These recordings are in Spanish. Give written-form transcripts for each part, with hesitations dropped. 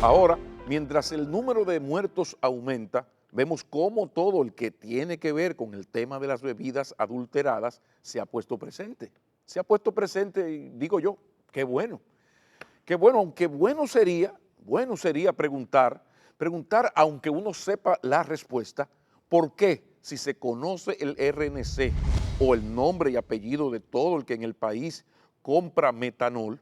Ahora, mientras el número de muertos aumenta, vemos cómo todo el que tiene que ver con el tema de las bebidas adulteradas se ha puesto presente. Se ha puesto presente y digo yo, qué bueno, aunque bueno sería preguntar aunque uno sepa la respuesta, ¿por qué si se conoce el RNC o el nombre y apellido de todo el que en el país compra metanol?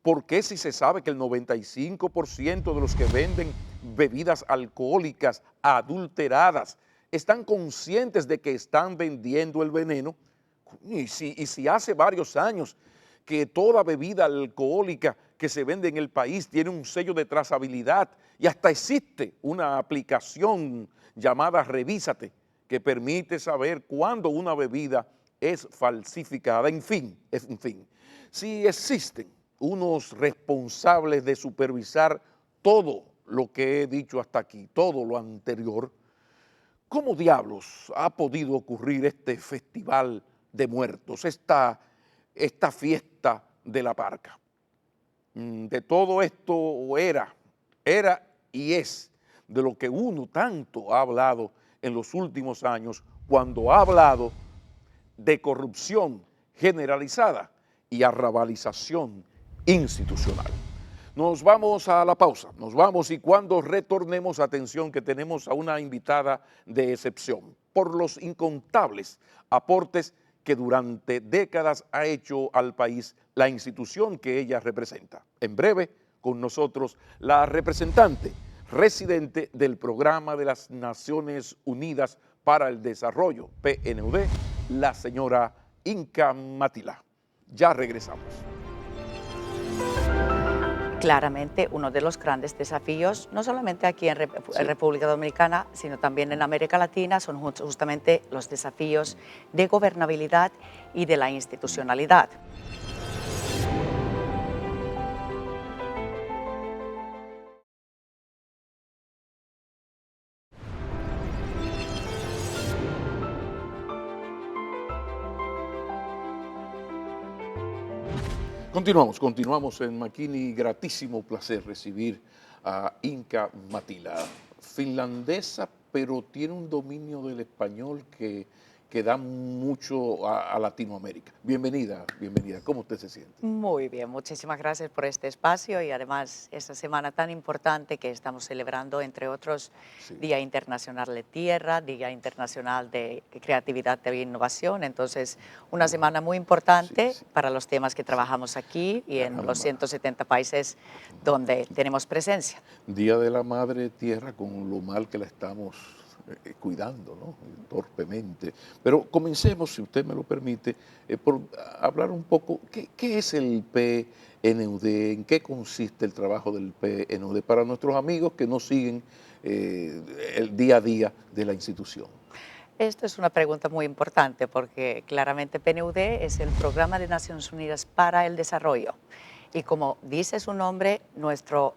¿Por qué si se sabe que el 95% de los que venden bebidas alcohólicas adulteradas están conscientes de que están vendiendo el veneno? Y si hace varios años que toda bebida alcohólica que se vende en el país tiene un sello de trazabilidad y hasta existe una aplicación llamada Revísate que permite saber cuándo una bebida es falsificada, en fin, si existen unos responsables de supervisar todo lo que he dicho hasta aquí, todo lo anterior, ¿cómo diablos ha podido ocurrir este festival de muertos, esta fiesta de la parca? De todo esto era y es de lo que uno tanto ha hablado en los últimos años cuando ha hablado de corrupción generalizada y arrabalización institucional. Nos vamos a la pausa, nos vamos y cuando retornemos, atención que tenemos a una invitada de excepción por los incontables aportes que durante décadas ha hecho al país la institución que ella representa. En breve, con nosotros, la representante residente del Programa de las Naciones Unidas para el Desarrollo, PNUD, la señora Inca Matila. Ya regresamos. Claramente, uno de los grandes desafíos, no solamente aquí en República Dominicana, sino también en América Latina, son justamente los desafíos de gobernabilidad y de la institucionalidad. Continuamos en Makini. Gratísimo placer recibir a Inca Matila, finlandesa, pero tiene un dominio del español que da mucho a Latinoamérica. Bienvenida. ¿Cómo usted se siente? Muy bien, muchísimas gracias por este espacio y además esta semana tan importante que estamos celebrando, entre otros, Sí. Día Internacional de Tierra, Día Internacional de Creatividad e Innovación. Entonces, una semana muy importante Sí. para los temas que trabajamos aquí y en los 170 países donde tenemos presencia. Día de la Madre Tierra, con lo mal que la estamos cuidando, ¿no? Torpemente. Pero comencemos, si usted me lo permite, por hablar un poco, ¿qué es el PNUD? ¿En qué consiste el trabajo del PNUD para nuestros amigos que no siguen el día a día de la institución? Esto es una pregunta muy importante porque claramente PNUD es el Programa de Naciones Unidas para el Desarrollo y como dice su nombre, nuestro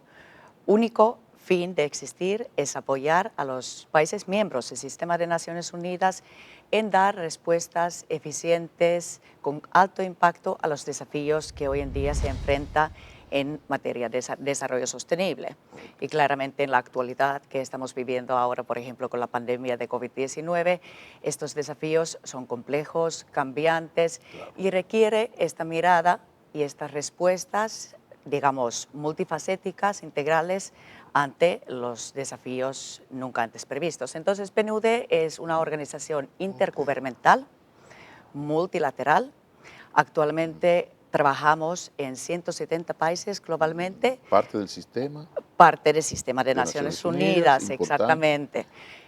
único fin de existir es apoyar a los países miembros del Sistema de Naciones Unidas en dar respuestas eficientes con alto impacto a los desafíos que hoy en día se enfrenta en materia de desarrollo sostenible. Y claramente en la actualidad que estamos viviendo ahora, por ejemplo, con la pandemia de COVID-19, estos desafíos son complejos, cambiantes y requiere esta mirada y estas respuestas, digamos, multifacéticas, integrales, ante los desafíos nunca antes previstos. Entonces, PNUD es una organización intergubernamental, multilateral. Actualmente trabajamos en 170 países globalmente. Parte del sistema. Parte del Sistema de De Naciones Naciones Unidas, Unidas, importante. exactamente.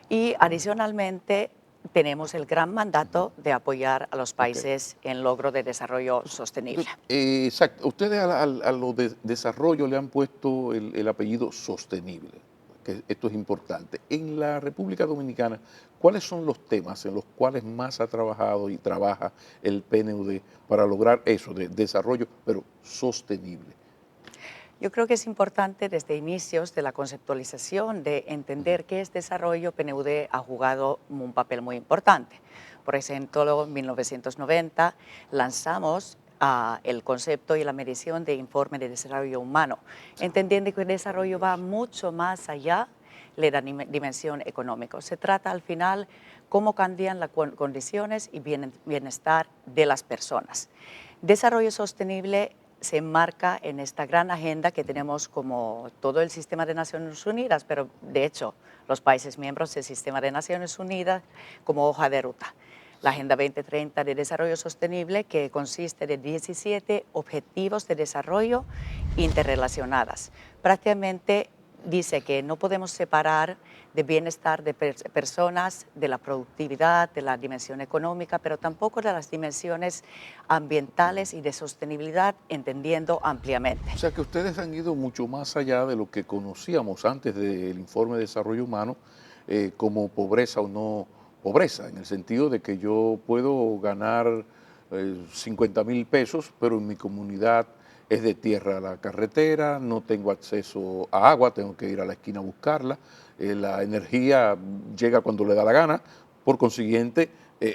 Y adicionalmente tenemos el gran mandato de apoyar a los países en logro de desarrollo sostenible. Exacto. Ustedes a lo de desarrollo le han puesto el apellido sostenible, que esto es importante. En la República Dominicana, ¿cuáles son los temas en los cuales más ha trabajado y trabaja el PNUD para lograr eso de desarrollo, pero sostenible? Yo creo que es importante desde inicios de la conceptualización de entender qué es desarrollo. PNUD ha jugado un papel muy importante. Por ejemplo, en 1990 lanzamos el concepto y la medición de informe de desarrollo humano, entendiendo que el desarrollo va mucho más allá de la dimensión económica. Se trata al final cómo cambian las condiciones y bienestar de las personas. Desarrollo sostenible se enmarca en esta gran agenda que tenemos como todo el sistema de Naciones Unidas, pero de hecho los países miembros del sistema de Naciones Unidas como hoja de ruta. La Agenda 2030 de Desarrollo Sostenible, que consiste de 17 objetivos de desarrollo interrelacionadas. Prácticamente dice que no podemos separar de bienestar de personas, de la productividad, de la dimensión económica, pero tampoco de las dimensiones ambientales y de sostenibilidad, entendiendo ampliamente. O sea que ustedes han ido mucho más allá de lo que conocíamos antes del informe de desarrollo humano como pobreza o no pobreza, en el sentido de que yo puedo ganar 50,000 pesos, pero en mi comunidad es de tierra la carretera, no tengo acceso a agua, tengo que ir a la esquina a buscarla, la energía llega cuando le da la gana, por consiguiente,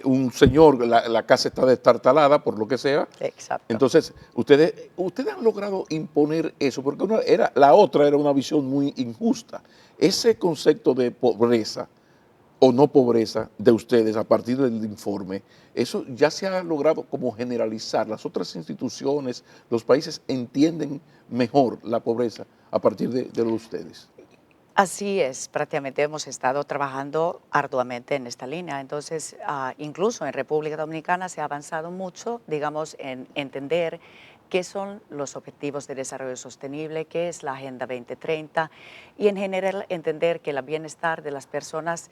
un señor, la casa está destartalada por lo que sea. Exacto. Entonces, ustedes han logrado imponer eso, porque la otra era una visión muy injusta. Ese concepto de pobreza o no pobreza de ustedes a partir del informe, eso ya se ha logrado como generalizar. Las otras instituciones, los países entienden mejor la pobreza a partir de lo de ustedes. Así es, prácticamente hemos estado trabajando arduamente en esta línea. Entonces, incluso en República Dominicana se ha avanzado mucho, digamos, en entender qué son los objetivos de desarrollo sostenible, qué es la Agenda 2030 y en general entender que el bienestar de las personas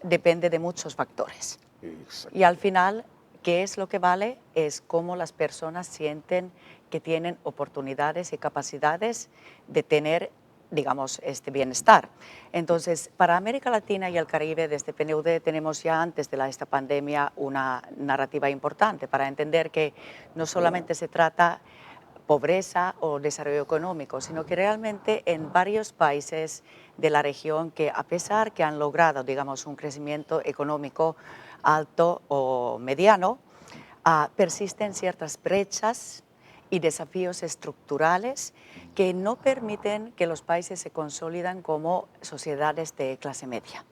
depende de muchos factores. Exacto. Y al final, ¿qué es lo que vale? Es cómo las personas sienten que tienen oportunidades y capacidades de tener, digamos, este bienestar. Entonces, para América Latina y el Caribe, desde PNUD tenemos ya antes de esta pandemia una narrativa importante para entender que no solamente se trata pobreza o desarrollo económico, sino que realmente en varios países de la región que a pesar que han logrado, digamos, un crecimiento económico alto o mediano, persisten ciertas brechas y desafíos estructurales que no permiten que los países se consolidan como sociedades de clase media.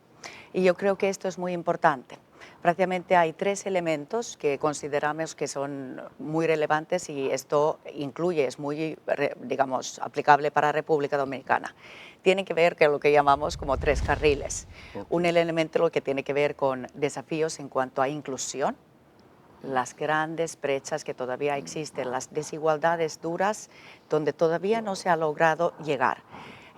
Y yo creo que esto es muy importante. Prácticamente hay tres elementos que consideramos que son muy relevantes y esto incluye, es muy, digamos, aplicable para República Dominicana. Tiene que ver con lo que llamamos como tres carriles. Un elemento lo que tiene que ver con desafíos en cuanto a inclusión, las grandes brechas que todavía existen, las desigualdades duras donde todavía no se ha logrado llegar.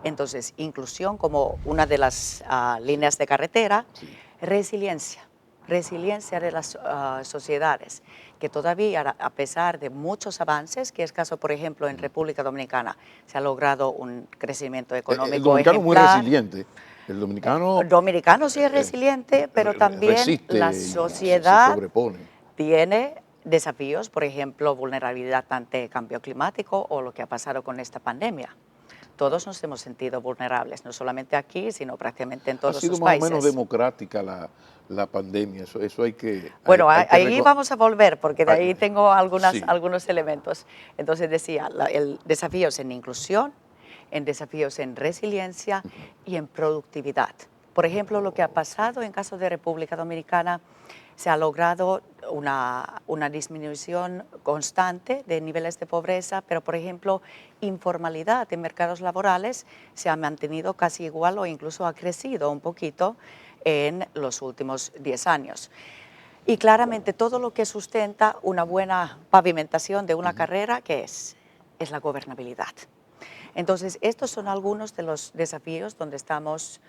Entonces, inclusión como una de las líneas de carretera, resiliencia de las sociedades, que todavía, a pesar de muchos avances, que es caso, por ejemplo, en República Dominicana, se ha logrado un crecimiento económico El dominicano es muy ejemplar. resiliente. El dominicano Dominicano sí es resiliente, pero también resiste la y se sociedad sobrepone. tiene desafíos, por ejemplo, vulnerabilidad ante cambio climático o lo que ha pasado con esta pandemia. Todos nos hemos sentido vulnerables, no solamente aquí, sino prácticamente en Ha todos sido sus más o menos países. democrática la pandemia, eso hay que... Bueno, hay que ahí vamos a volver, porque de ahí tengo sí. algunos elementos. Entonces decía, el desafíos en inclusión, en desafíos en resiliencia y en productividad. Por ejemplo, lo que ha pasado en caso de República Dominicana, se ha logrado una disminución constante de niveles de pobreza, pero, por ejemplo, informalidad en mercados laborales se ha mantenido casi igual o incluso ha crecido un poquito en los últimos 10 años. Y claramente todo lo que sustenta una buena pavimentación de una carrera, ¿qué es? Es la gobernabilidad. Entonces, estos son algunos de los desafíos donde estamos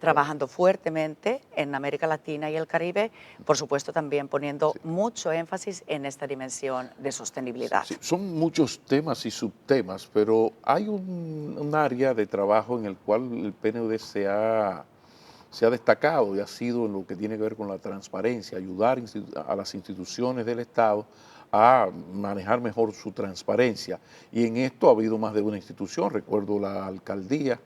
trabajando fuertemente en América Latina y el Caribe, por supuesto también poniendo mucho énfasis en esta dimensión de sostenibilidad. Sí, son muchos temas y subtemas, pero hay un área de trabajo en el cual el PNUD se ha destacado y ha sido en lo que tiene que ver con la transparencia, ayudar a las instituciones del Estado a manejar mejor su transparencia. Y en esto ha habido más de una institución, recuerdo la alcaldía,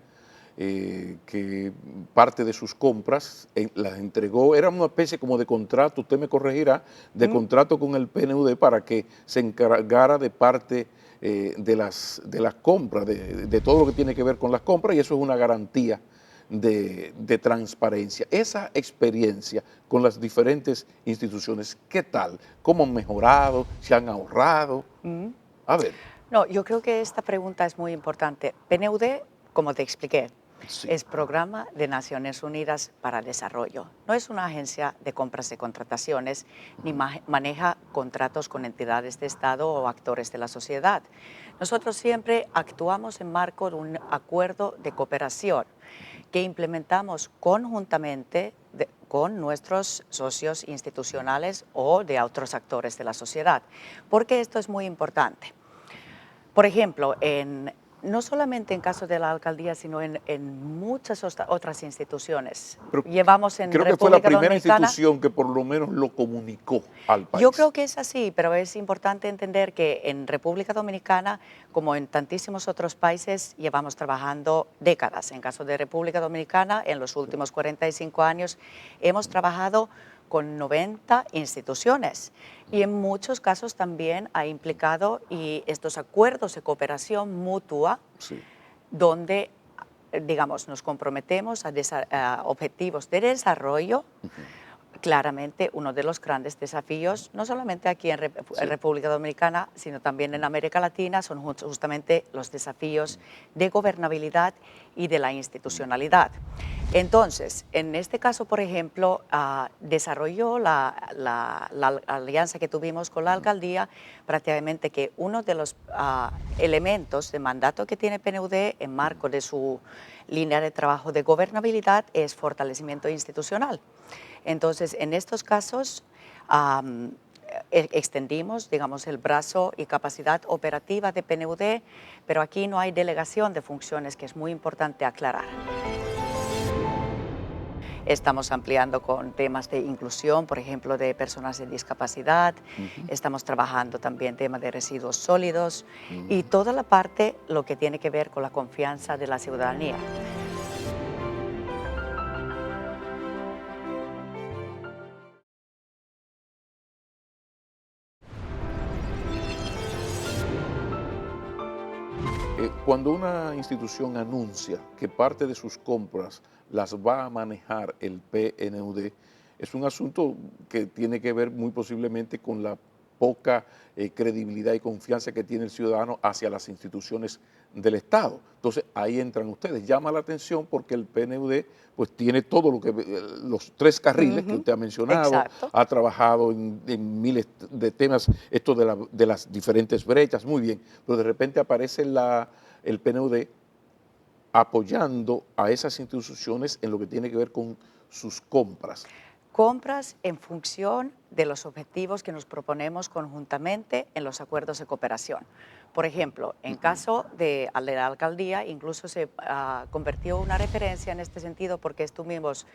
que parte de sus compras las entregó, era una especie como de contrato, usted me corregirá, de contrato con el PNUD para que se encargara de parte de las compras, de todo lo que tiene que ver con las compras, y eso es una garantía de transparencia. Esa experiencia con las diferentes instituciones, ¿qué tal? ¿Cómo han mejorado? ¿Se han ahorrado? A ver. No, yo creo que esta pregunta es muy importante. PNUD, como te expliqué, Sí. es Programa de Naciones Unidas para el Desarrollo. No es una agencia de compras y contrataciones, ni maneja contratos con entidades de Estado o actores de la sociedad. Nosotros siempre actuamos en marco de un acuerdo de cooperación que implementamos conjuntamente con nuestros socios institucionales o de otros actores de la sociedad. Porque esto es muy importante. Por ejemplo, no solamente en caso de la alcaldía, sino en muchas otras instituciones. Pero Llevamos en creo que fue la República primera Dominicana. institución que por lo menos lo comunicó al Yo país. creo que es así, pero es importante entender que en República Dominicana, como en tantísimos otros países, llevamos trabajando décadas. En caso de República Dominicana, en los últimos 45 años, hemos trabajado con 90 instituciones y en muchos casos también ha implicado y estos acuerdos de cooperación mutua, Sí. donde, digamos, nos comprometemos a objetivos de desarrollo. Claramente uno de los grandes desafíos, no solamente aquí en República Dominicana, sino también en América Latina, son justamente los desafíos de gobernabilidad y de la institucionalidad. Entonces, en este caso, por ejemplo, desarrolló la alianza que tuvimos con la alcaldía, prácticamente que uno de los elementos de mandato que tiene PNUD en marco de su línea de trabajo de gobernabilidad es fortalecimiento institucional. Entonces, en estos casos, extendimos, digamos, el brazo y capacidad operativa de PNUD, pero aquí no hay delegación de funciones, que es muy importante aclarar. Estamos ampliando con temas de inclusión, por ejemplo, de personas en discapacidad. Estamos trabajando también temas de residuos sólidos y toda la parte, lo que tiene que ver con la confianza de la ciudadanía. Cuando una institución anuncia que parte de sus compras las va a manejar el PNUD, es un asunto que tiene que ver muy posiblemente con la poca credibilidad y confianza que tiene el ciudadano hacia las instituciones del Estado. Entonces ahí entran ustedes. Llama la atención porque el PNUD pues tiene todo lo que los tres carriles que usted ha mencionado, Exacto. ha trabajado en miles de temas, esto de las diferentes brechas, muy bien, pero de repente aparece el PNUD apoyando a esas instituciones en lo que tiene que ver con sus compras. Compras en función de los objetivos que nos proponemos conjuntamente en los acuerdos de cooperación. Por ejemplo, en caso de la alcaldía, incluso se convirtió una referencia en este sentido porque estuvimos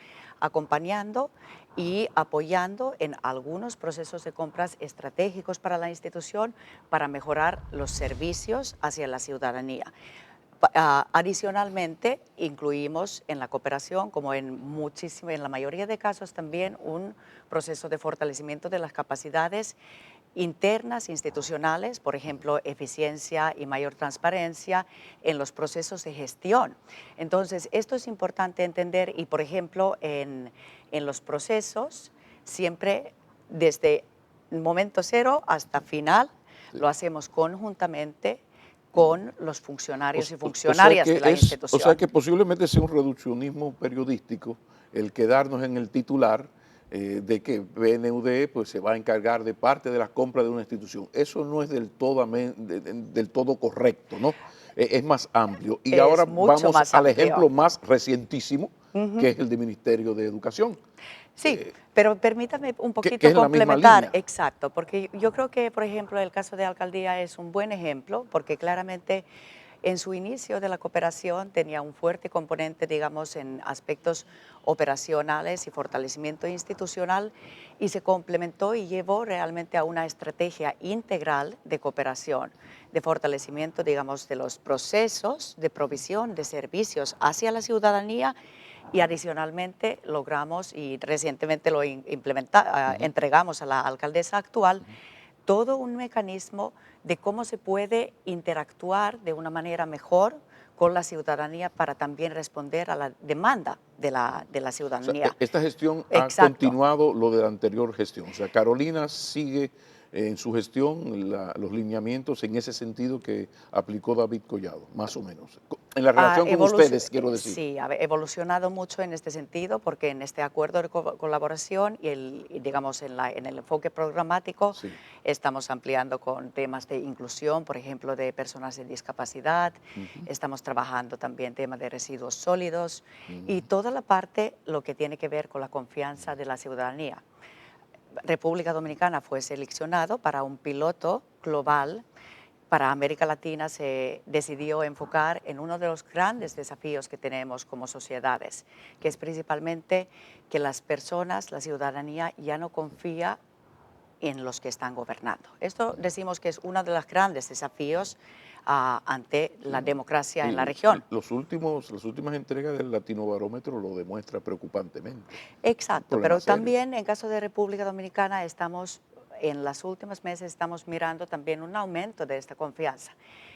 acompañando y apoyando en algunos procesos de compras estratégicos para la institución para mejorar los servicios hacia la ciudadanía. Adicionalmente, incluimos en la cooperación, como en la mayoría de casos también, un proceso de fortalecimiento de las capacidades internas institucionales, por ejemplo, eficiencia y mayor transparencia en los procesos de gestión. Entonces, esto es importante entender y, por ejemplo, en los procesos, siempre desde el momento cero hasta final, lo hacemos conjuntamente con los funcionarios y funcionarias de la institución. O sea que posiblemente sea un reduccionismo periodístico el quedarnos en el titular de que PNUD pues, se va a encargar de parte de las compras de una institución. Eso no es del todo correcto, ¿no? Es más amplio. Y ahora Es mucho vamos más al amplio. ejemplo más recientísimo, que es el del Ministerio de Educación. Sí, pero permítame un que poquito es la misma complementar. línea. Exacto, porque yo creo que, por ejemplo, el caso de alcaldía es un buen ejemplo, porque claramente En su inicio de la cooperación tenía un fuerte componente, digamos, en aspectos operacionales y fortalecimiento institucional y se complementó y llevó realmente a una estrategia integral de cooperación, de fortalecimiento, digamos, de los procesos de provisión de servicios hacia la ciudadanía y adicionalmente logramos y recientemente lo Ujú, entregamos a la alcaldesa actual ujú. todo un mecanismo de cómo se puede interactuar de una manera mejor con la ciudadanía para también responder a la demanda de la O sea, ciudadanía. esta gestión ha Exacto. continuado lo de la anterior gestión. O sea, Carolina sigue en su gestión los lineamientos en ese sentido que aplicó David Collado, más o menos. En la relación con ustedes, quiero decir. Sí, ha evolucionado mucho en este sentido porque en este acuerdo de colaboración y digamos en el enfoque programático Sí. estamos ampliando con temas de inclusión, por ejemplo, de personas de discapacidad, Ujú, estamos trabajando también temas de residuos sólidos y ujú. toda la parte lo que tiene que ver con la confianza de la ciudadanía. República Dominicana fue seleccionado para un piloto global para América Latina. Se decidió enfocar en uno de los grandes desafíos que tenemos como sociedades, que es principalmente que las personas, la ciudadanía, ya no confía en los que están gobernando. Esto decimos que es uno de los grandes desafíos ante Sí, la ¿no? democracia en la región. Las últimas entregas del Latino Barómetro lo demuestra preocupantemente. Un Exacto, problema pero serio. también en caso de República Dominicana estamos, en los últimos meses estamos mirando también un aumento de esta confianza.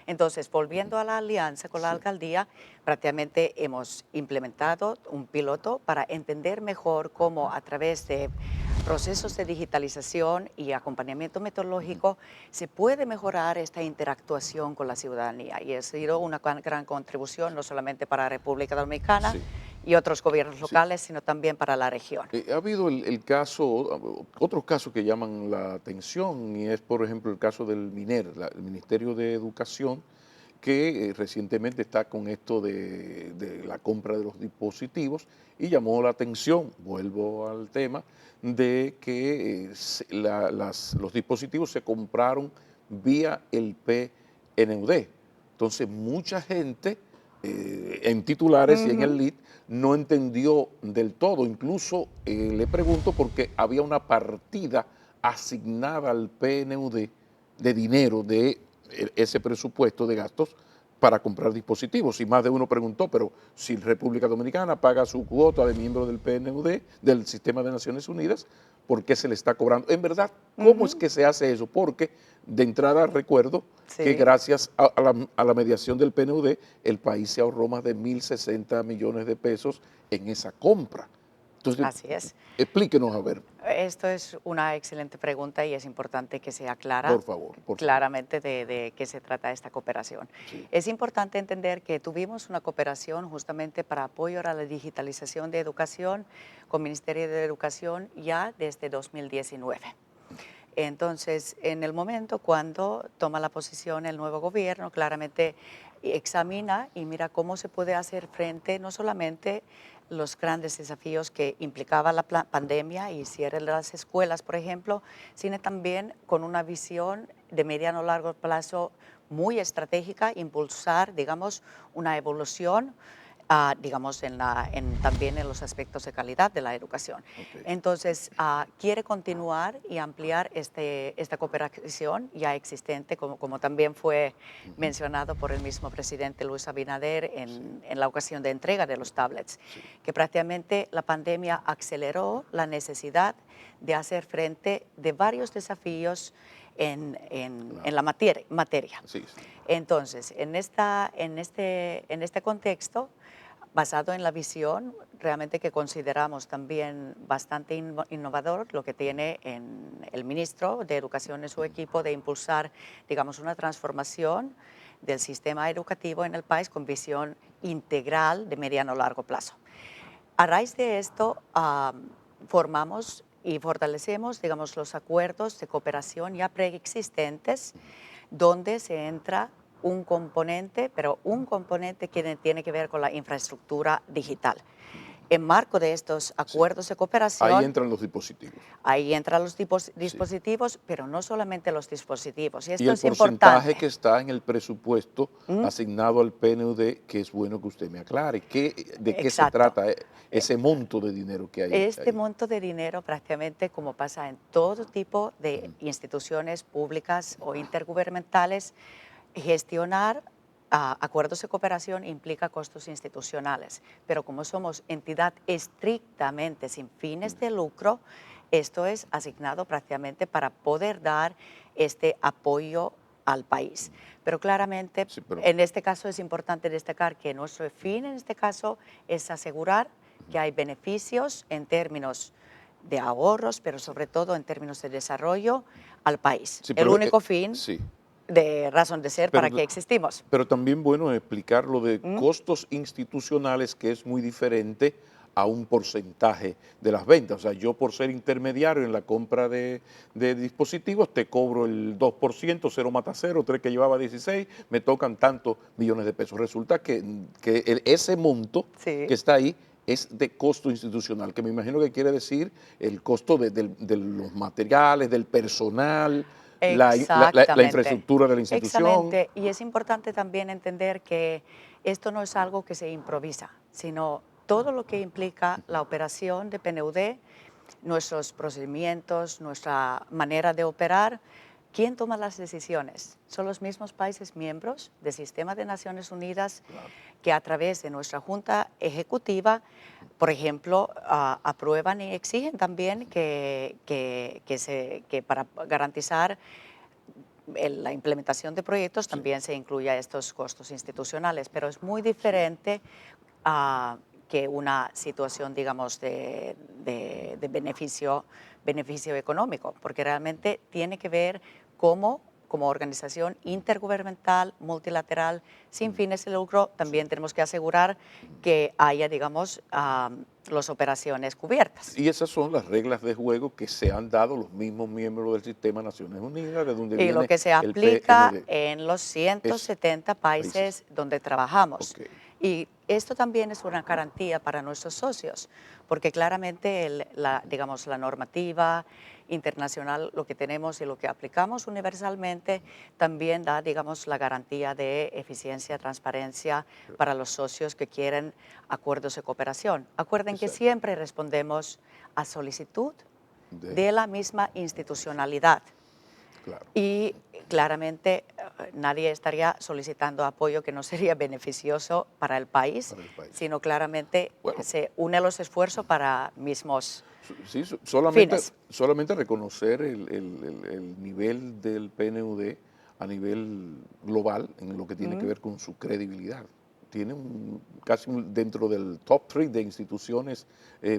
Entonces, volviendo a la alianza con la Sí. alcaldía, prácticamente hemos implementado un piloto para entender mejor cómo a través de procesos de digitalización y acompañamiento Ujú. metodológico se puede mejorar esta interactuación con la ciudadanía. Y ha sido una gran contribución no solamente para República Dominicana, Sí, y otros gobiernos sí. locales, sino también para la región. Ha habido el caso, otros casos que llaman la atención, y es, por ejemplo, el caso del MINER, el Ministerio de Educación, que recientemente está con esto de la compra de los dispositivos y llamó la atención, vuelvo al tema, de que los dispositivos se compraron vía el PNUD. Entonces, mucha gente en titulares y en el Ujú. lead no entendió del todo. Incluso le pregunto porque había una partida asignada al PNUD de dinero de ese presupuesto de gastos para comprar dispositivos. Y más de uno preguntó, pero si República Dominicana paga su cuota de miembro del PNUD, del Sistema de Naciones Unidas, ¿por qué se le está cobrando? En verdad, ¿cómo es Ujú. que se hace eso? Porque de entrada recuerdo que Sí, gracias a la mediación del PNUD, el país se ahorró más de 1.060 millones de pesos en esa compra. Entonces, así es. explíquenos a ver, Esto es una excelente pregunta y es importante que se aclara por favor. claramente de qué se trata esta cooperación. Sí. Es importante entender que tuvimos una cooperación justamente para apoyo a la digitalización de educación con Ministerio de Educación ya desde 2019. Entonces, en el momento cuando toma la posición el nuevo gobierno, claramente examina y mira cómo se puede hacer frente no solamente los grandes desafíos que implicaba la pandemia y cierre de las escuelas, por ejemplo, sino también con una visión de mediano o largo plazo muy estratégica, impulsar, digamos, una evolución digamos, también en los aspectos de calidad de la educación. Ok. Entonces, quiere continuar y ampliar esta cooperación ya existente, como también fue Ujú. mencionado por el mismo presidente Luis Abinader Sí, en la ocasión de entrega de los tablets, sí. que prácticamente la pandemia aceleró la necesidad de hacer frente de varios desafíos en Claro. la materia. Sí, sí. Entonces, en este contexto, basado en la visión, realmente que consideramos también bastante innovador lo que tiene en el ministro de Educación en su equipo de impulsar, digamos, una transformación del sistema educativo en el país con visión integral de mediano a largo plazo. A raíz de esto, formamos y fortalecemos, digamos, los acuerdos de cooperación ya preexistentes, donde se entra un componente, pero un componente que tiene que ver con la infraestructura digital. en marco de estos acuerdos de cooperación, ahí entran los dispositivos. ahí entran los dispositivos, pero no solamente los dispositivos. Y Y esto el es porcentaje importante. que está en el presupuesto asignado al PNUD, que es bueno que usted me aclare. ¿De qué se Exacto. trata ese monto de dinero que hay Este ahí? monto de dinero, prácticamente como pasa en todo tipo de instituciones públicas o intergubernamentales, gestionar acuerdos de cooperación implica costos institucionales, pero como somos entidad estrictamente sin fines de lucro, esto es asignado prácticamente para poder dar este apoyo al país. Pero claramente, Sí, pero en este caso es importante destacar que nuestro fin en este caso es asegurar que hay beneficios en términos de ahorros, pero sobre todo en términos de desarrollo al país. sí, El pero, único fin sí, de razón de ser pero, para que existimos. pero también bueno explicar lo de ¿Mm? costos institucionales, que es muy diferente a un porcentaje de las ventas. O sea, yo por ser intermediario en la compra de dispositivos te cobro el 2%, cero mata cero, 3 que llevaba 16, me tocan tantos millones de pesos. Resulta que ese monto Sí, que está ahí es de costo institucional, que me imagino que quiere decir el costo de los materiales, del personal, la exactamente. infraestructura de la institución. Exactamente. Y es importante también entender que esto no es algo que se improvisa, sino todo lo que implica la operación de PNUD, nuestros procedimientos, nuestra manera de operar. ¿Quién toma las decisiones? Son los mismos países miembros del Sistema de Naciones Unidas Claro. que a través de nuestra Junta Ejecutiva, por ejemplo, aprueban y exigen también que para garantizar la implementación de proyectos Sí, también se incluya estos costos institucionales, pero es muy diferente que una situación, digamos, de beneficio económico, porque realmente tiene que ver como organización intergubernamental, multilateral, sin fines de lucro, sí. también tenemos que asegurar que haya, digamos, las operaciones cubiertas. Y esas son las reglas de juego que se han dado los mismos miembros del Sistema de Naciones Unidas, de donde Y lo viene que se el aplica PNUD. en los Es 170 países. países donde trabajamos. Ok. Y esto también es una garantía para nuestros socios, porque claramente digamos, la normativa internacional, lo que tenemos y lo que aplicamos universalmente, también da, digamos, la garantía de eficiencia, transparencia para los socios que quieren acuerdos de cooperación. Acuerden que Exacto. siempre respondemos a solicitud De, de la misma institucionalidad. claro, Y claramente nadie estaría solicitando apoyo que no sería beneficioso para el país, para el país. sino claramente Bueno, se une los esfuerzos para mismos sí, solamente, fines. solamente reconocer el nivel del PNUD a nivel global en lo que tiene que ¿Mm? ver con su credibilidad. Tiene dentro del top 3 de instituciones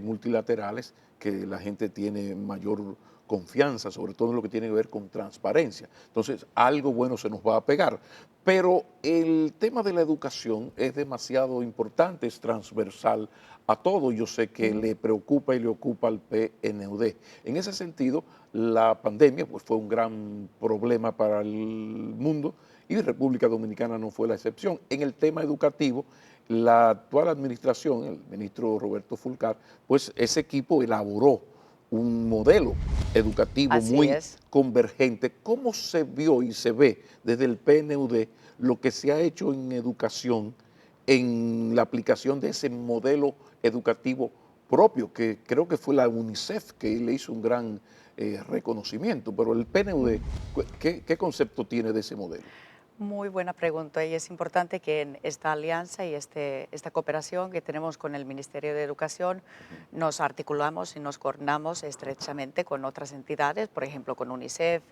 multilaterales que la gente tiene mayor confianza, sobre todo en lo que tiene que ver con transparencia. Entonces, algo bueno se nos va a pegar. Pero el tema de la educación es demasiado importante, es transversal a todo. Yo sé que ¿Mm? le preocupa y le ocupa al PNUD. En ese sentido, la pandemia pues, fue un gran problema para el mundo y República Dominicana no fue la excepción. En el tema educativo, la actual administración, el ministro Roberto Fulcar, pues ese equipo elaboró un modelo educativo Así muy es. convergente. ¿Cómo se vio y se ve desde el PNUD lo que se ha hecho en educación en la aplicación de ese modelo educativo propio, que creo que fue la UNICEF que le hizo un gran reconocimiento, pero el PNUD, ¿qué concepto tiene de ese modelo? Muy buena pregunta y es importante que en esta alianza y esta cooperación que tenemos con el Ministerio de Educación nos articulamos y nos coordinamos estrechamente con otras entidades, por ejemplo con UNICEF.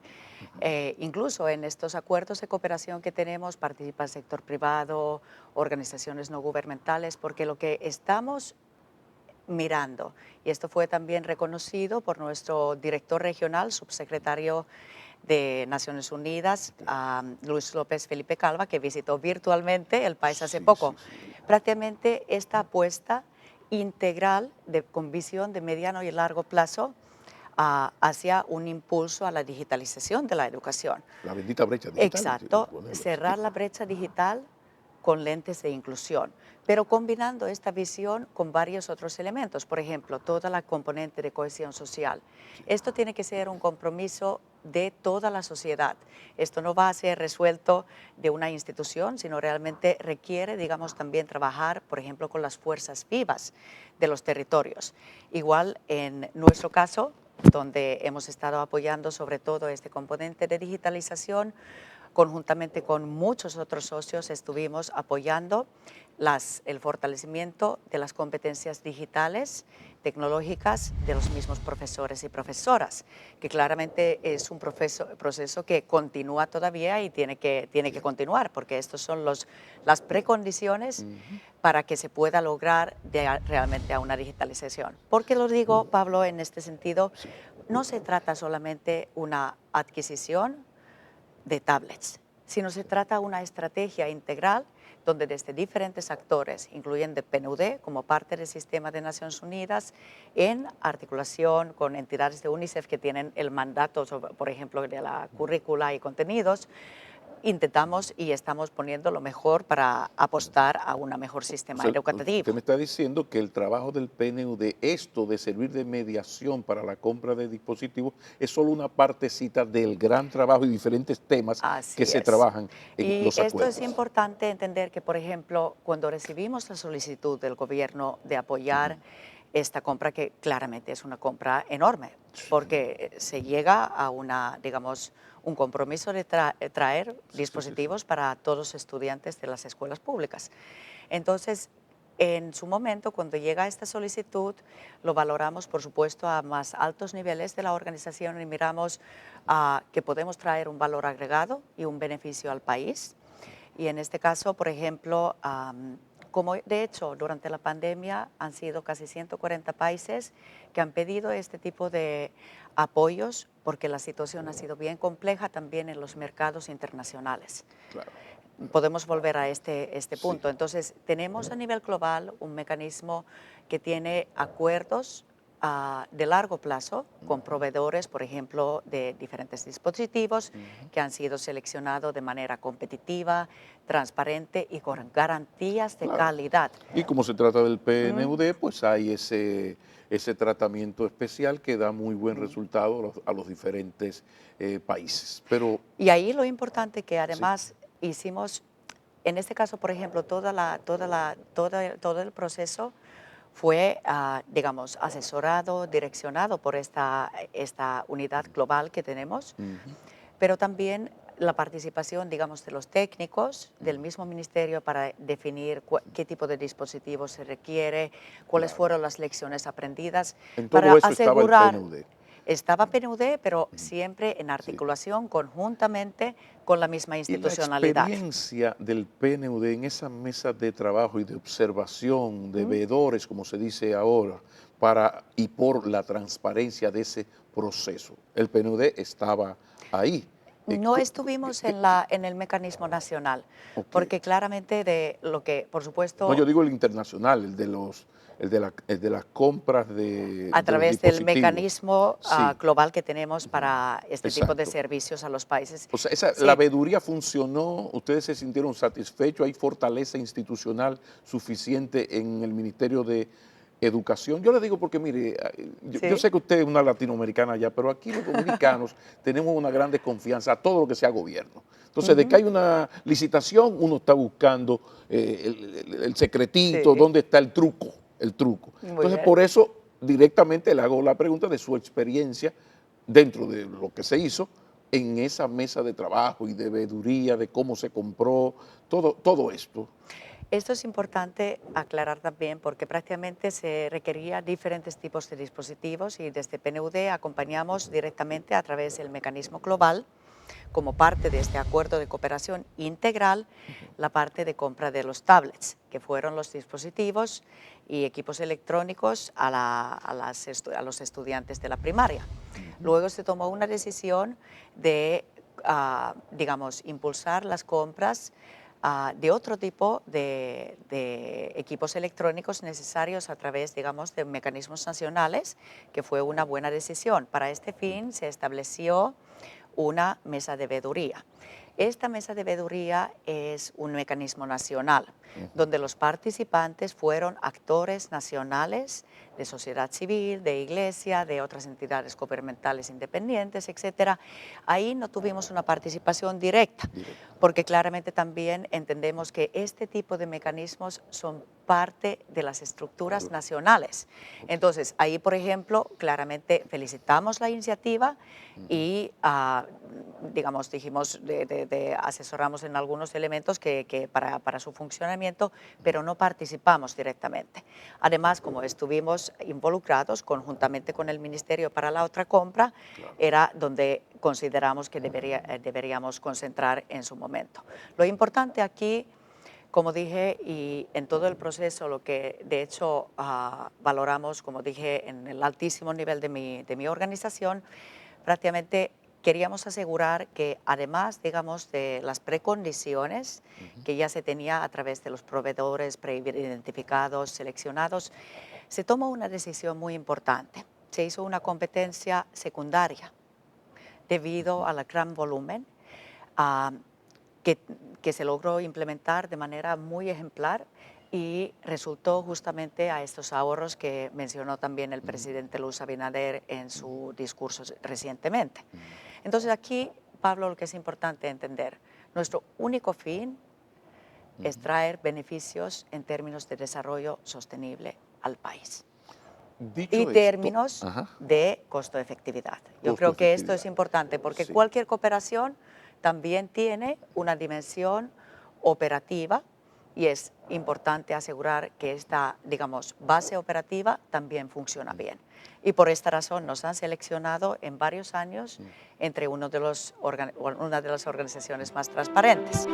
Incluso en estos acuerdos de cooperación que tenemos participa el sector privado, organizaciones no gubernamentales, porque lo que estamos mirando, y esto fue también reconocido por nuestro director regional, subsecretario de Naciones Unidas, Luis López Felipe Calva, que visitó virtualmente el país hace Sí, poco. sí, sí. Prácticamente esta apuesta integral con visión de mediano y largo plazo hacia un impulso a la digitalización de la educación. La bendita brecha digital, si se Exacto, pone así. cerrar la brecha digital con lentes de inclusión, pero combinando esta visión con varios otros elementos, por ejemplo, toda la componente de cohesión social. Esto tiene que ser un compromiso de toda la sociedad. Esto no va a ser resuelto de una institución, sino realmente requiere, digamos, también trabajar, por ejemplo, con las fuerzas vivas de los territorios. Igual en nuestro caso, donde hemos estado apoyando sobre todo este componente de digitalización, conjuntamente con muchos otros socios estuvimos apoyando el fortalecimiento de las competencias digitales, tecnológicas de los mismos profesores y profesoras, que claramente es un proceso que continúa todavía y tiene que continuar, porque estos son las precondiciones para que se pueda lograr realmente a una digitalización. ¿Por qué lo digo, Pablo, en este sentido? Sí, No se trata solamente una adquisición de tablets, sino se trata de una estrategia integral donde desde diferentes actores, incluyendo PNUD como parte del sistema de Naciones Unidas, en articulación con entidades de UNICEF que tienen el mandato, por ejemplo, de la currícula y contenidos, intentamos y estamos poniendo lo mejor para apostar a un mejor o sistema sea, usted educativo. me está diciendo que el trabajo del PNUD, esto de servir de mediación para la compra de dispositivos, es solo una partecita del gran trabajo y diferentes temas que Así se es. trabajan en Y los esto es acuerdos. importante entender que, por ejemplo, cuando recibimos la solicitud del gobierno de apoyar esta compra, que claramente es una compra enorme, porque se llega a una, digamos, un compromiso de traer Sí, sí, sí, sí. dispositivos para todos los estudiantes de las escuelas públicas. Entonces, en su momento, cuando llega esta solicitud, lo valoramos, por supuesto, a más altos niveles de la organización y miramos que podemos traer un valor agregado y un beneficio al país. Y en este caso, por ejemplo, como de hecho durante la pandemia han sido casi 140 países que han pedido este tipo de apoyos porque la situación ha sido bien compleja también en los mercados internacionales. Claro, Podemos volver a este sí, punto. Entonces, tenemos a nivel global un mecanismo que tiene acuerdos de largo plazo con proveedores, por ejemplo, de diferentes dispositivos que han sido seleccionados de manera competitiva, transparente y con garantías de claro. calidad. Y como se trata del Mm, PNUD, pues hay ese tratamiento especial que da muy buen mm. resultado a los diferentes países. Pero, Y ahí lo importante que sí, además hicimos, en este caso, por ejemplo, todo el proceso fue, digamos, asesorado, direccionado por esta unidad global que tenemos, ujú, pero también la participación, digamos, de los técnicos del mismo ministerio para definir qué tipo de dispositivos se requiere, cuáles claro. fueron las lecciones aprendidas, En para todo eso estaba el asegurar, PNUD. estaba PNUD, pero siempre en Sí. articulación conjuntamente con la misma Y la institucionalidad. experiencia del PNUD en esa mesa de trabajo y de observación de ¿Mm? veedores, como se dice ahora, para y por la transparencia de ese proceso. El PNUD estaba ahí. No estuvimos en el mecanismo nacional, Ok. porque claramente de lo que, por No, yo supuesto, digo el internacional, el de las compras a de los través del dispositivos. mecanismo Sí, global que tenemos para este tipo de exacto. servicios a los países. O sea, la Sí, veeduría funcionó, ustedes se sintieron satisfechos, hay fortaleza institucional suficiente en el Ministerio de Educación. Yo le digo porque, mire, yo sí. sé que usted es una latinoamericana ya, pero aquí los dominicanos tenemos una gran desconfianza a todo lo que sea gobierno. Entonces, de que Ujú, hay una licitación, uno está buscando el secretito, sí, dónde está el truco, el truco. muy Entonces, bien. por eso directamente le hago la pregunta de su experiencia dentro de lo que se hizo en esa mesa de trabajo y de veeduría, de cómo se compró, todo esto. Esto es importante aclarar también porque prácticamente se requería diferentes tipos de dispositivos y desde PNUD acompañamos directamente a través del mecanismo global como parte de este acuerdo de cooperación integral la parte de compra de los tablets, que fueron los dispositivos y equipos electrónicos a los estudiantes de la primaria. Luego se tomó una decisión de, digamos, impulsar las compras de otro tipo de equipos electrónicos necesarios a través, digamos, de mecanismos nacionales, que fue una buena decisión. Para este fin se estableció una mesa de veeduría. Esta mesa de veeduría es un mecanismo nacional, Ujú. donde los participantes fueron actores nacionales de sociedad civil, de iglesia, de otras entidades gubernamentales independientes, etcétera. Ahí no tuvimos una participación directa, Directo. porque claramente también entendemos que este tipo de mecanismos son parte de las estructuras nacionales. Ok. Entonces, ahí, por ejemplo, claramente felicitamos la iniciativa Ujú. y, digamos, dijimos, asesoramos en algunos elementos que para su funcionamiento, pero no participamos directamente. Además, como estuvimos involucrados conjuntamente con el Ministerio para la otra compra, Claro. era donde consideramos que deberíamos concentrar en su momento. Lo importante aquí, como dije, y en todo el proceso, lo que de hecho valoramos, como dije, en el altísimo nivel de mi organización, prácticamente queríamos asegurar que además, digamos, de las precondiciones Ujú. que ya se tenía a través de los proveedores preidentificados, seleccionados, se tomó una decisión muy importante. Se hizo una competencia secundaria debido Ujú. al gran volumen ah, que, que se logró implementar de manera muy ejemplar y resultó justamente a estos ahorros que mencionó también el Ujú. presidente Luis Abinader en Ujú. su discurso recientemente. Ujú. Entonces aquí, Pablo, lo que es importante entender, nuestro único fin es Ujú. traer beneficios en términos de desarrollo sostenible al país y Dicho esto, términos ajá, de costo-efectividad. Yo costo creo que esto es efectividad. importante porque Sí. cualquier cooperación también tiene una dimensión operativa y es importante asegurar que esta, digamos, base operativa también funciona Mm. bien. Y por esta razón nos han seleccionado en varios años Mm. entre una de las organizaciones más transparentes.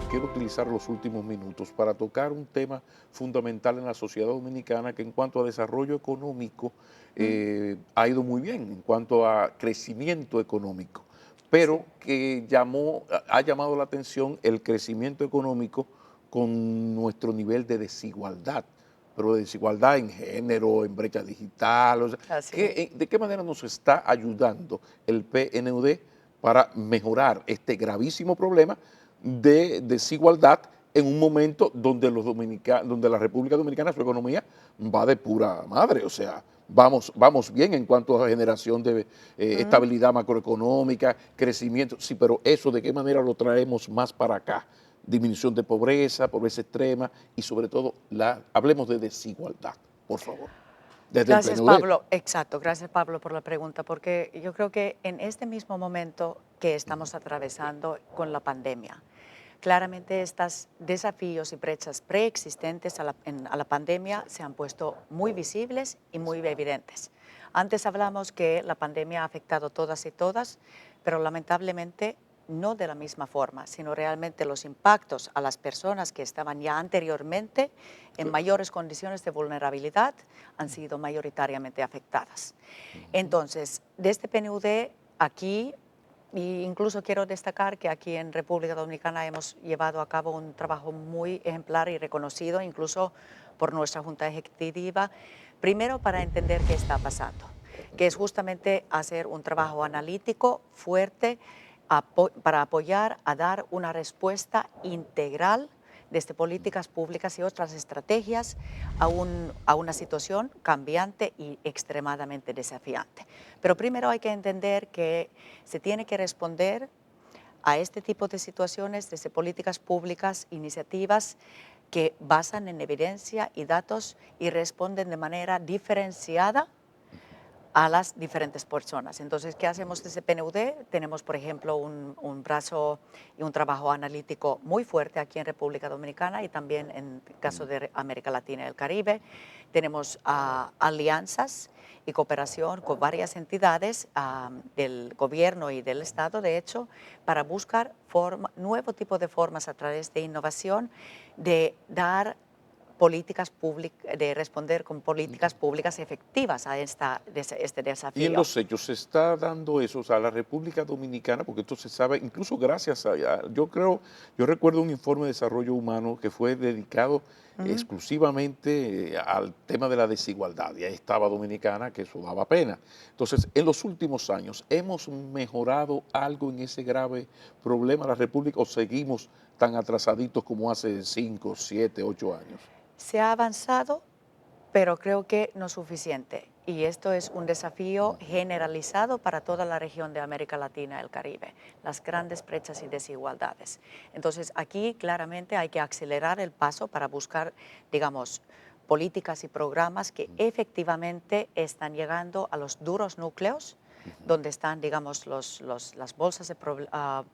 Quiero utilizar los últimos minutos para tocar un tema fundamental en la sociedad dominicana que en cuanto a desarrollo económico Mm, ha ido muy bien, en cuanto a crecimiento económico, sí. pero que ha llamado la atención el crecimiento económico con nuestro nivel de desigualdad, pero desigualdad en género, en brecha digital, o sea, Así es. ¿de qué manera nos está ayudando el PNUD para mejorar este gravísimo problema de desigualdad en un momento donde donde la República Dominicana, su economía va de pura madre? O sea, vamos bien en cuanto a generación de Mm. estabilidad macroeconómica, crecimiento, sí, pero eso de qué manera lo traemos más para acá. Disminución de pobreza, pobreza extrema y sobre todo, hablemos de desigualdad, por favor, desde el Gracias, PNUD. Pablo. Exacto, gracias, Pablo, por la pregunta, porque yo creo que en este mismo momento que estamos atravesando con la pandemia, claramente estos desafíos y brechas preexistentes a la pandemia se han puesto muy visibles y muy evidentes. Antes hablamos que la pandemia ha afectado a todas y todas, pero lamentablemente no de la misma forma, sino realmente los impactos a las personas que estaban ya anteriormente en Claro. mayores condiciones de vulnerabilidad han sido mayoritariamente afectadas. Ujú. Entonces, de este PNUD aquí, e incluso quiero destacar que aquí en República Dominicana hemos llevado a cabo un trabajo muy ejemplar y reconocido, incluso por nuestra Junta Ejecutiva, primero para entender qué está pasando, que es justamente hacer un trabajo analítico fuerte para apoyar a dar una respuesta integral desde políticas públicas y otras estrategias a una situación cambiante y extremadamente desafiante. Pero primero hay que entender que se tiene que responder a este tipo de situaciones desde políticas públicas, iniciativas que basan en evidencia y datos y responden de manera diferenciada a las diferentes personas. Entonces, ¿qué hacemos desde PNUD? Tenemos, por ejemplo, un brazo y un trabajo analítico muy fuerte aquí en República Dominicana y también en el caso de América Latina y el Caribe. Tenemos alianzas y cooperación con varias entidades del gobierno y del Estado, de hecho, para buscar nuevo tipo de formas a través de innovación de dar políticas públicas, de responder con políticas públicas efectivas a este Y en desafío. los hechos se está dando eso, o sea, la República Dominicana, porque esto se sabe, incluso gracias yo recuerdo un informe de desarrollo humano que fue dedicado exclusivamente al tema de la desigualdad, y ahí estaba Dominicana, que eso daba pena. Entonces, en los últimos años, ¿hemos mejorado algo en ese grave problema de la República o seguimos tan atrasaditos como hace 5, 7, 8 años? Se ha avanzado, pero creo que no suficiente. Y esto es un desafío generalizado para toda la región de América Latina y el Caribe, las grandes brechas y desigualdades. Entonces, aquí claramente hay que acelerar el paso para buscar, digamos, políticas y programas que efectivamente están llegando a los duros núcleos, donde están, digamos, las bolsas de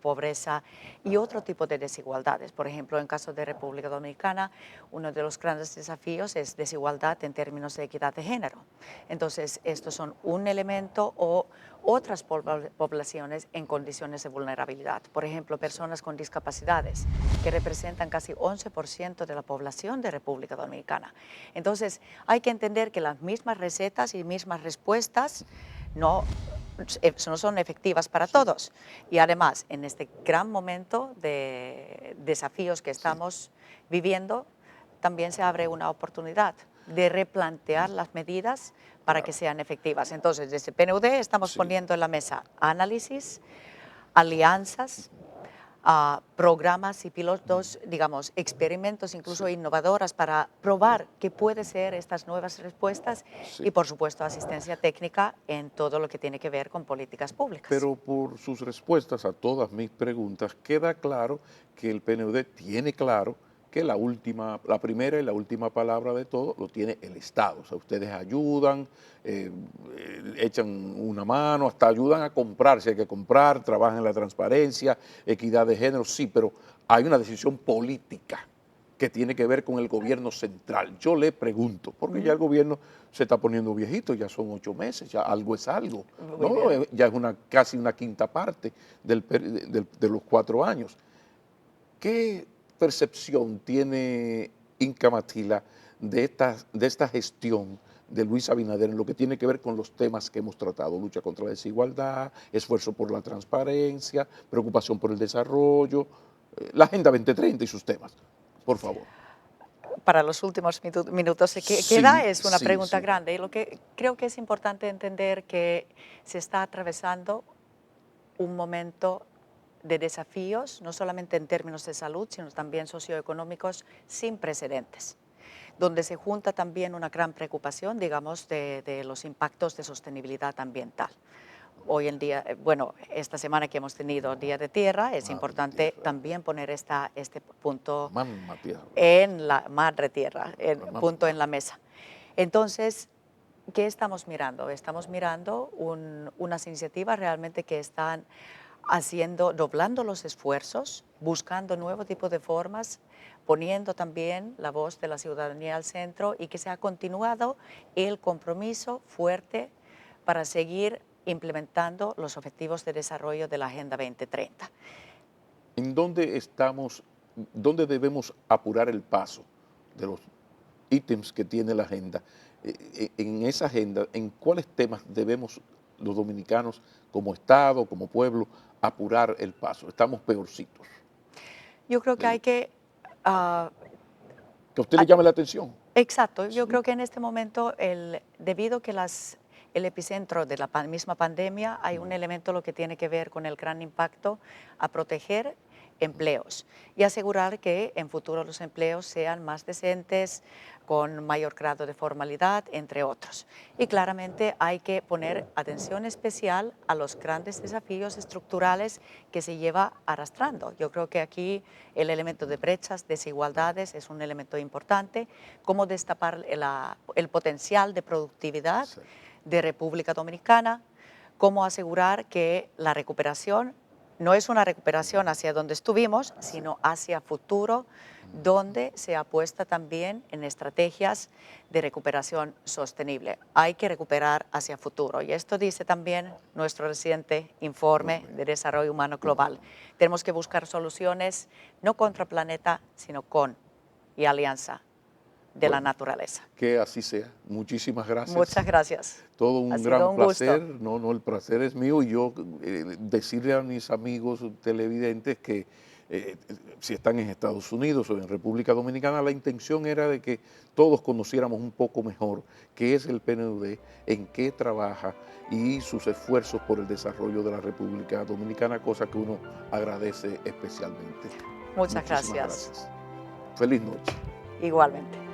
pobreza y otro tipo de desigualdades. Por ejemplo, en caso de República Dominicana, uno de los grandes desafíos es desigualdad en términos de equidad de género. Entonces, estos son un elemento o otras poblaciones en condiciones de vulnerabilidad. Por ejemplo, personas con discapacidades, que representan casi 11% de la población de República Dominicana. Entonces, hay que entender que las mismas recetas y mismas respuestas no son efectivas para todos. Y además, en este gran momento de desafíos que estamos viviendo, también se abre una oportunidad de replantear las medidas para que sean efectivas. Entonces, desde PNUD estamos poniendo en la mesa análisis, alianzas, programas y pilotos, digamos, experimentos incluso innovadoras para probar qué puede ser estas nuevas respuestas y, por supuesto, asistencia técnica en todo lo que tiene que ver con políticas públicas. Pero por sus respuestas a todas mis preguntas, queda claro que el PNUD tiene claro que la primera y la última palabra de todo lo tiene el Estado. O sea, ustedes ayudan, echan una mano, hasta ayudan a comprar, si hay que comprar, trabajan en la transparencia, equidad de género, sí, pero hay una decisión política que tiene que ver con el gobierno central. Yo le pregunto, porque ya el gobierno se está poniendo viejito, ya son 8 meses, ya algo es algo, ¿no? Ya es casi una quinta parte de los 4 años. ¿Qué percepción tiene Inca Matila de esta gestión de Luis Abinader en lo que tiene que ver con los temas que hemos tratado? Lucha contra la desigualdad, esfuerzo por la transparencia, preocupación por el desarrollo, la Agenda 2030 y sus temas. Por favor. Para los últimos minutos que queda es una pregunta grande. Y lo que creo que es importante entender que se está atravesando un momento de desafíos, no solamente en términos de salud, sino también socioeconómicos sin precedentes, donde se junta también una gran preocupación, digamos, de los impactos de sostenibilidad ambiental. Hoy en día, bueno, esta semana que hemos tenido Día de Tierra, es importante también poner este punto en la madre tierra, punto en la mesa. Entonces, ¿qué estamos mirando? Estamos mirando unas iniciativas realmente que están doblando los esfuerzos, buscando nuevo tipo de formas, poniendo también la voz de la ciudadanía al centro y que se ha continuado el compromiso fuerte para seguir implementando los objetivos de desarrollo de la Agenda 2030. ¿En dónde debemos apurar el paso de los ítems que tiene la agenda? En esa agenda, ¿en cuáles temas debemos los dominicanos como Estado, como pueblo, apurar el paso? Estamos peorcitos. Yo creo que hay que... que a usted le llame la atención. Exacto, yo creo que en este momento, debido a que el epicentro de la misma pandemia, hay un elemento lo que tiene que ver con el gran impacto a proteger empleos y asegurar que en futuro los empleos sean más decentes, con mayor grado de formalidad, entre otros. Y claramente hay que poner atención especial a los grandes desafíos estructurales que se lleva arrastrando. Yo creo que aquí el elemento de brechas, desigualdades es un elemento importante, cómo destapar el potencial de productividad de República Dominicana, cómo asegurar que la recuperación no es una recuperación hacia donde estuvimos, sino hacia futuro, donde se apuesta también en estrategias de recuperación sostenible. Hay que recuperar hacia futuro. Y esto dice también nuestro reciente informe de desarrollo humano global. Tenemos que buscar soluciones no contra el planeta, sino con y alianza de la Bueno, naturaleza. que así sea. Muchísimas gracias. Muchas gracias. Todo un Ha sido gran un gusto. placer. No, el placer es mío. Y yo decirle a mis amigos televidentes que si están en Estados Unidos o en República Dominicana, la intención era de que todos conociéramos un poco mejor qué es el PNUD, en qué trabaja y sus esfuerzos por el desarrollo de la República Dominicana, cosa que uno agradece especialmente. Muchas Muchísimas gracias. gracias. Feliz noche. Igualmente.